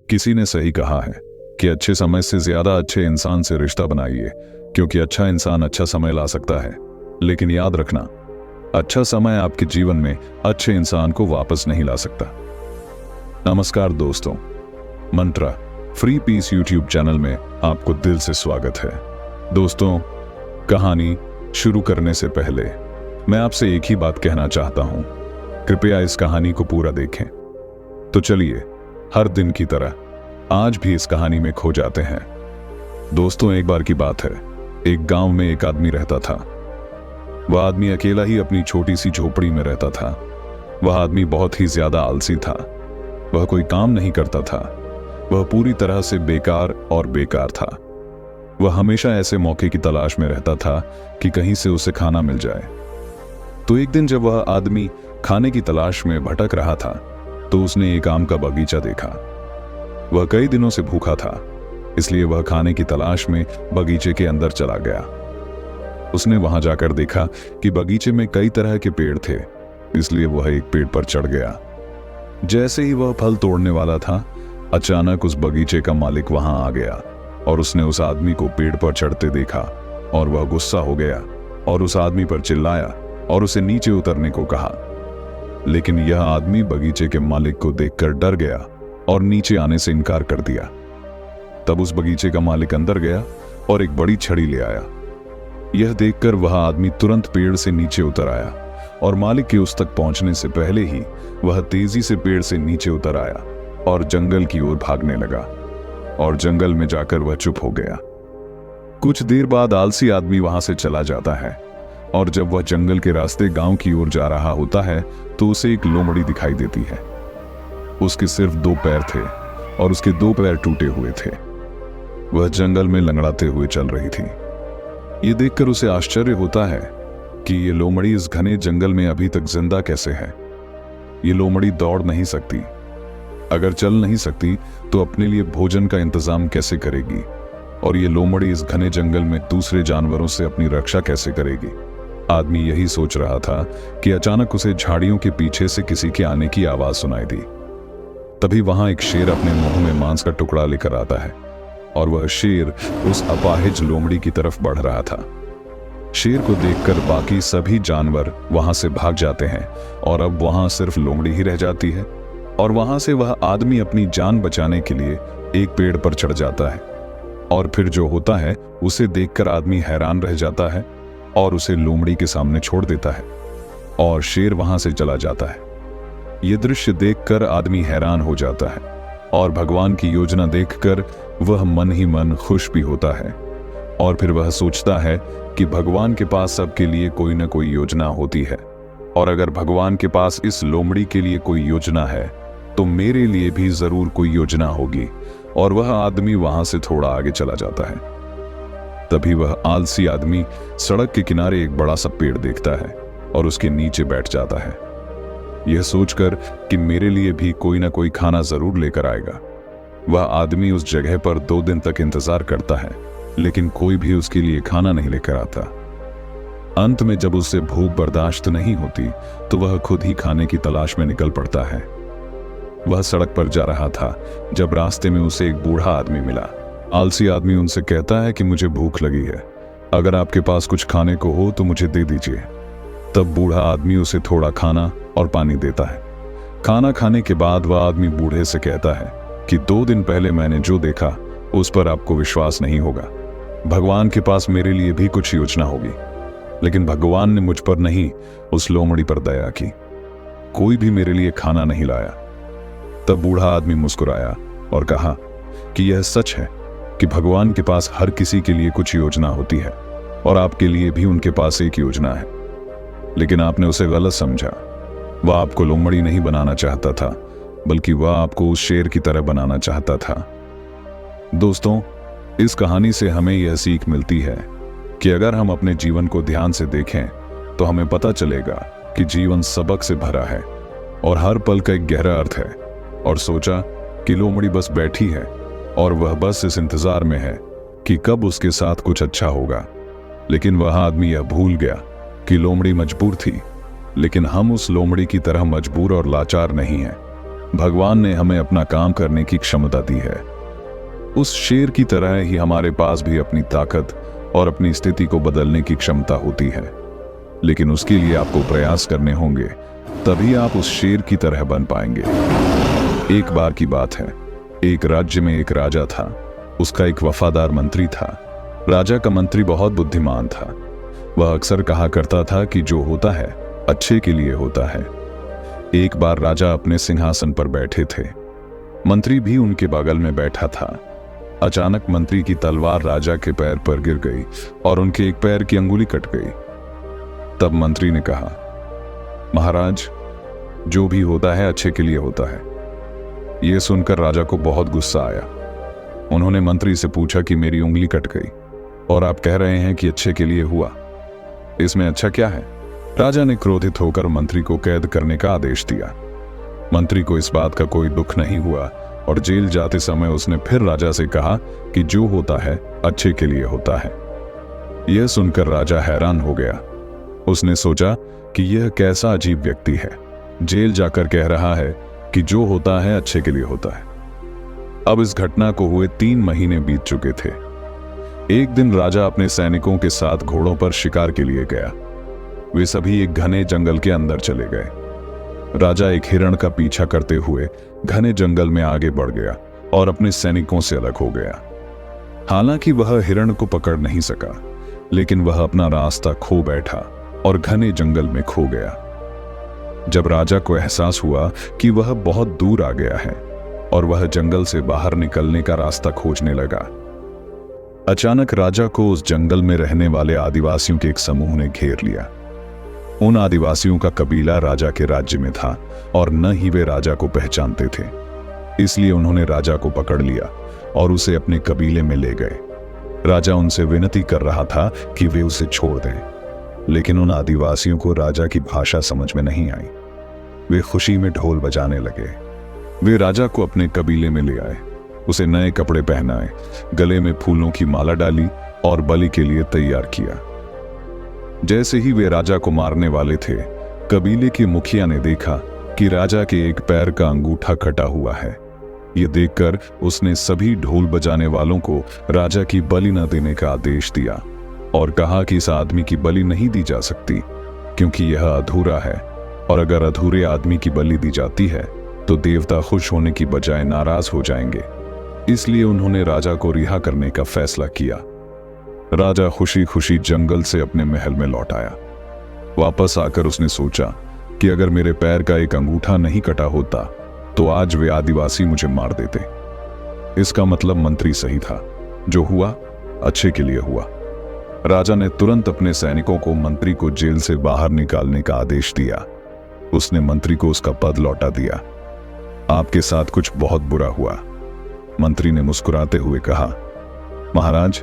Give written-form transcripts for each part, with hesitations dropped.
किसी ने सही कहा है कि अच्छे समय से ज्यादा अच्छे इंसान से रिश्ता बनाइए, क्योंकि अच्छा इंसान अच्छा समय ला सकता है। लेकिन याद रखना, अच्छा समय आपके जीवन में अच्छे इंसान को वापस नहीं ला सकता। नमस्कार दोस्तों, मंत्रा फ्री पीस यूट्यूब चैनल में आपको दिल से स्वागत है। दोस्तों, कहानी शुरू करने से पहले मैं आपसे एक ही बात कहना चाहता हूं, कृपया इस कहानी को पूरा देखें। तो चलिए, हर दिन की तरह आज भी इस कहानी में खो जाते हैं। दोस्तों, एक बार की बात है, एक गांव में एक आदमी रहता था। वह आदमी अकेला ही अपनी छोटी सी झोपड़ी में रहता था। वह आदमी बहुत ही ज्यादा आलसी था। वह कोई काम नहीं करता था। वह पूरी तरह से बेकार था। वह हमेशा ऐसे मौके की तलाश में रहता था कि कहीं से उसे खाना मिल जाए। तो एक दिन जब वह आदमी खाने की तलाश में भटक रहा था, तो उसने एक आम का बगीचा देखा। वह कई दिनों से भूखा था, इसलिए वह खाने की तलाश में बगीचे के अंदर चला गया। उसने वहां जाकर देखा कि बगीचे में कई तरह के पेड़ थे, इसलिए वह एक पेड़ पर चढ़ गया। जैसे ही वह फल तोड़ने वाला था, अचानक उस बगीचे का मालिक वहां आ गया और उसने उस आदमी को पेड़ पर चढ़ते देखा और वह गुस्सा हो गया और उस आदमी पर चिल्लाया और उसे नीचे उतरने को कहा। लेकिन यह आदमी बगीचे के मालिक को देखकर डर गया और नीचे आने से इनकार कर दिया। तब उस बगीचे का मालिक अंदर गया और एक बड़ी छड़ी ले आया। यह देखकर वह आदमी तुरंत पेड़ से नीचे उतर आया और मालिक के उस तक पहुंचने से पहले ही वह तेजी से पेड़ से नीचे उतर आया और जंगल की ओर भागने लगा। और जंगल में जाकर वह चुप हो गया। कुछ देर बाद आलसी आदमी वहां से चला जाता है और जब वह जंगल के रास्ते गांव की ओर जा रहा होता है, तो उसे एक लोमड़ी दिखाई देती है। उसके सिर्फ 2 पैर थे और उसके 2 पैर टूटे हुए थे। वह जंगल में लंगड़ाते हुए चल रही थी। ये देखकर उसे आश्चर्य होता है कि ये लोमड़ी इस घने जंगल में अभी तक जिंदा कैसे है। ये लोमड़ी दौड़ नहीं सकती। अगर चल नहीं सकती तो अपने लिए भोजन का इंतजाम कैसे करेगी? और ये लोमड़ी इस घने जंगल में दूसरे जानवरों से अपनी रक्षा कैसे करेगी? आदमी यही सोच रहा था कि अचानक उसे झाड़ियों के पीछे से किसी के आने की आवाज सुनाई दी। तभी वहां एक शेर अपने मुंह में मांस का टुकड़ा लेकर आता है और वह शेर उस अपाहिज लोमड़ी की तरफ बढ़ रहा था। शेर को देखकर बाकी सभी जानवर वहां से भाग जाते हैं और अब वहां सिर्फ लोमड़ी ही रह जाती है। और वहां से वह आदमी अपनी जान बचाने के लिए एक पेड़ पर चढ़ जाता है और फिर जो होता है उसे देखकर आदमी हैरान रह जाता है और उसे लोमड़ी के सामने छोड़ देता है और शेर वहां से चला जाता है। यह दृश्य देखकर आदमी हैरान हो जाता है और भगवान की योजना देखकर वह मन ही मन खुश भी होता है। और फिर वह सोचता है कि भगवान के पास सबके लिए कोई ना कोई योजना होती है, और अगर भगवान के पास इस लोमड़ी के लिए कोई योजना है तो मेरे लिए भी जरूर कोई योजना होगी। और वह आदमी वहां से थोड़ा आगे चला जाता है। तभी वह आलसी आदमी सड़क के किनारे एक बड़ा सा पेड़ देखता है और उसके नीचे बैठ जाता है, यह सोचकर कि मेरे लिए भी कोई ना कोई खाना जरूर लेकर आएगा। वह आदमी उस जगह पर 2 दिन तक इंतजार करता है, लेकिन कोई भी उसके लिए खाना नहीं लेकर आता। अंत में जब उसे भूख बर्दाश्त नहीं होती तो वह खुद ही खाने की तलाश में निकल पड़ता है। वह सड़क पर जा रहा था जब रास्ते में उसे एक बूढ़ा आदमी मिला। आलसी आदमी उनसे कहता है कि मुझे भूख लगी है, अगर आपके पास कुछ खाने को हो तो मुझे दे दीजिए। तब बूढ़ा आदमी उसे थोड़ा खाना और पानी देता है। खाना खाने के बाद वह आदमी बूढ़े से कहता है कि 2 दिन पहले मैंने जो देखा उस पर आपको विश्वास नहीं होगा। भगवान के पास मेरे लिए भी कुछ योजना होगी, लेकिन भगवान ने मुझ पर नहीं, उस लोमड़ी पर दया की। कोई भी मेरे लिए खाना नहीं लाया। तब बूढ़ा आदमी मुस्कुराया और कहा कि यह सच है कि भगवान के पास हर किसी के लिए कुछ योजना होती है और आपके लिए भी उनके पास एक योजना है, लेकिन आपने उसे गलत समझा। वह आपको लोमड़ी नहीं बनाना चाहता था, बल्कि वह आपको उस शेर की तरह बनाना चाहता था। दोस्तों, इस कहानी से हमें यह सीख मिलती है कि अगर हम अपने जीवन को ध्यान से देखें तो हमें पता चलेगा कि जीवन सबक से भरा है और हर पल का एक गहरा अर्थ है। और सोचा कि लोमड़ी बस बैठी है और वह बस इस इंतजार में है कि कब उसके साथ कुछ अच्छा होगा। लेकिन वह आदमी यह भूल गया कि लोमड़ी मजबूर थी, लेकिन हम उस लोमड़ी की तरह मजबूर और लाचार नहीं हैं। भगवान ने हमें अपना काम करने की क्षमता दी है। उस शेर की तरह ही हमारे पास भी अपनी ताकत और अपनी स्थिति को बदलने की क्षमता होती है, लेकिन उसके लिए आपको प्रयास करने होंगे, तभी आप उस शेर की तरह बन पाएंगे। एक बार की बात है, एक राज्य में एक राजा था। उसका एक वफादार मंत्री था। राजा का मंत्री बहुत बुद्धिमान था। वह अक्सर कहा करता था कि जो होता है अच्छे के लिए होता है। एक बार राजा अपने सिंहासन पर बैठे थे। मंत्री भी उनके बगल में बैठा था। अचानक मंत्री की तलवार राजा के पैर पर गिर गई और उनके एक पैर की अंगुली कट गई। तब मंत्री ने कहा, महाराज, जो भी होता है अच्छे के लिए होता है। यह सुनकर राजा को बहुत गुस्सा आया। उन्होंने मंत्री से पूछा कि मेरी उंगली कट गई और आप कह रहे हैं कि अच्छे के लिए हुआ, इसमें अच्छा क्या है? राजा ने क्रोधित होकर मंत्री को कैद करने का आदेश दिया। मंत्री को इस बात का कोई दुख नहीं हुआ और जेल जाते समय उसने फिर राजा से कहा कि जो होता है अच्छे के लिए होता है। यह सुनकर राजा हैरान हो गया। उसने सोचा कि यह कैसा अजीब व्यक्ति है, जेल जाकर कह रहा है कि जो होता है अच्छे के लिए होता है। अब इस घटना को हुए 3 महीने बीत चुके थे। एक दिन राजा अपने सैनिकों के साथ घोड़ों पर शिकार के लिए गया। वे सभी एक घने जंगल के अंदर चले गए। राजा एक हिरण का पीछा करते हुए घने जंगल में आगे बढ़ गया और अपने सैनिकों से अलग हो गया। हालांकि वह हिरण को पकड़ नहीं सका, लेकिन वह अपना रास्ता खो बैठा और घने जंगल में खो गया। जब राजा को एहसास हुआ कि वह बहुत दूर आ गया है और वह जंगल से बाहर निकलने का रास्ता खोजने लगा, अचानक राजा को उस जंगल में रहने वाले आदिवासियों के एक समूह ने घेर लिया। उन आदिवासियों का कबीला राजा के राज्य में था और न ही वे राजा को पहचानते थे। इसलिए उन्होंने राजा को पकड़ लिया और उसे अपने कबीले में ले गए। राजा उनसे विनती कर रहा था कि वे उसे छोड़ दें, लेकिन उन आदिवासियों को राजा की भाषा समझ में नहीं आई। वे खुशी में ढोल बजाने लगे। वे राजा को अपने कबीले में ले आए, उसे नए कपड़े पहनाए, गले में फूलों की माला डाली और बलि के लिए तैयार किया। जैसे ही वे राजा को मारने वाले थे, कबीले के मुखिया ने देखा कि राजा के एक पैर का अंगूठा कटा हुआ है। यह देखकर उसने सभी ढोल बजाने वालों को राजा की बलि न देने का आदेश दिया और कहा कि इस आदमी की बलि नहीं दी जा सकती, क्योंकि यह अधूरा है, और अगर अधूरे आदमी की बलि दी जाती है तो देवता खुश होने की बजाय नाराज हो जाएंगे। इसलिए उन्होंने राजा को रिहा करने का फैसला किया। राजा खुशी खुशी जंगल से अपने महल में लौट आया। वापस आकर उसने सोचा कि अगर मेरे पैर का एक अंगूठा नहीं कटा होता तो आज वे आदिवासी मुझे मार देते। इसका मतलब मंत्री सही था, जो हुआ अच्छे के लिए हुआ। राजा ने तुरंत अपने सैनिकों को मंत्री को जेल से बाहर निकालने का आदेश दिया। उसने मंत्री को उसका पद लौटा दिया। आपके साथ कुछ बहुत बुरा हुआ, मंत्री ने मुस्कुराते हुए कहा। महाराज,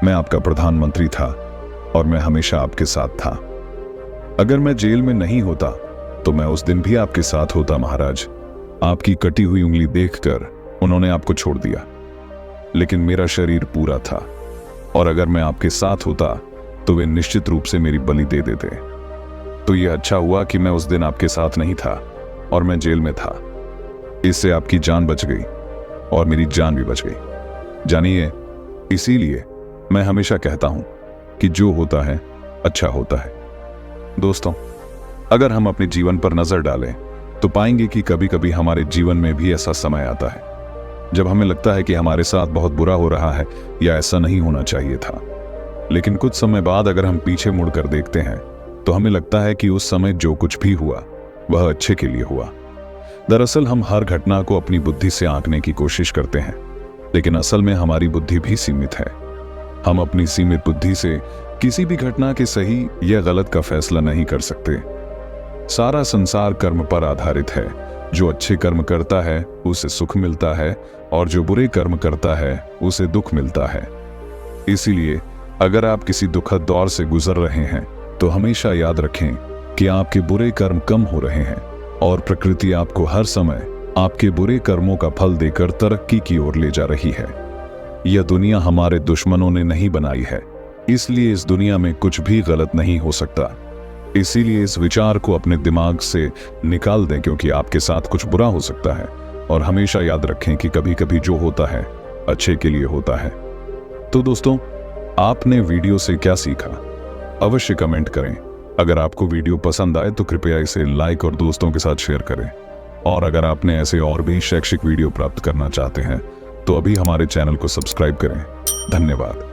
मैं आपका प्रधानमंत्री था और मैं हमेशा आपके साथ था। अगर मैं जेल में नहीं होता तो मैं उस दिन भी आपके साथ होता। महाराज, आपकी कटी हुई उंगली देखकर उन्होंने आपको छोड़ दिया, लेकिन मेरा शरीर पूरा था और अगर मैं आपके साथ होता तो वे निश्चित रूप से मेरी बलि दे देते। तो यह अच्छा हुआ कि मैं उस दिन आपके साथ नहीं था और मैं जेल में था। इससे आपकी जान बच गई और मेरी जान भी बच गई। जानिए, इसीलिए मैं हमेशा कहता हूं कि जो होता है अच्छा होता है। दोस्तों, अगर हम अपने जीवन पर नजर डालें तो पाएंगे कि कभी कभी हमारे जीवन में भी ऐसा समय आता है जब हमें लगता है कि हमारे साथ बहुत बुरा हो रहा है या ऐसा नहीं होना चाहिए था। लेकिन कुछ समय बाद अगर हम पीछे मुड़कर देखते हैं तो हमें लगता है कि उस समय जो कुछ भी हुआ वह अच्छे के लिए हुआ। दरअसल हम हर घटना को अपनी बुद्धि से आंकने की कोशिश करते हैं, लेकिन असल में हमारी बुद्धि भी सीमित है। हम अपनी सीमित बुद्धि से किसी भी घटना के सही या गलत का फैसला नहीं कर सकते। सारा संसार कर्म पर आधारित है। जो अच्छे कर्म करता है उसे सुख मिलता है और जो बुरे कर्म करता है उसे दुख मिलता है। इसीलिए अगर आप किसी दुखद दौर से गुजर रहे हैं तो हमेशा याद रखें कि आपके बुरे कर्म कम हो रहे हैं और प्रकृति आपको हर समय आपके बुरे कर्मों का फल देकर तरक्की की ओर ले जा रही है। यह दुनिया हमारे दुश्मनों ने नहीं बनाई है, इसलिए इस दुनिया में कुछ भी गलत नहीं हो सकता। इसीलिए इस विचार को अपने दिमाग से निकाल दें, क्योंकि आपके साथ कुछ बुरा हो सकता है। और हमेशा याद रखें कि कभी कभी जो होता है अच्छे के लिए होता है। तो दोस्तों, आपने वीडियो से क्या सीखा, अवश्य कमेंट करें। अगर आपको वीडियो पसंद आए तो कृपया इसे लाइक और दोस्तों के साथ शेयर करें। और अगर आपने ऐसे और भी शैक्षिक वीडियो प्राप्त करना चाहते हैं तो अभी हमारे चैनल को सब्सक्राइब करें। धन्यवाद।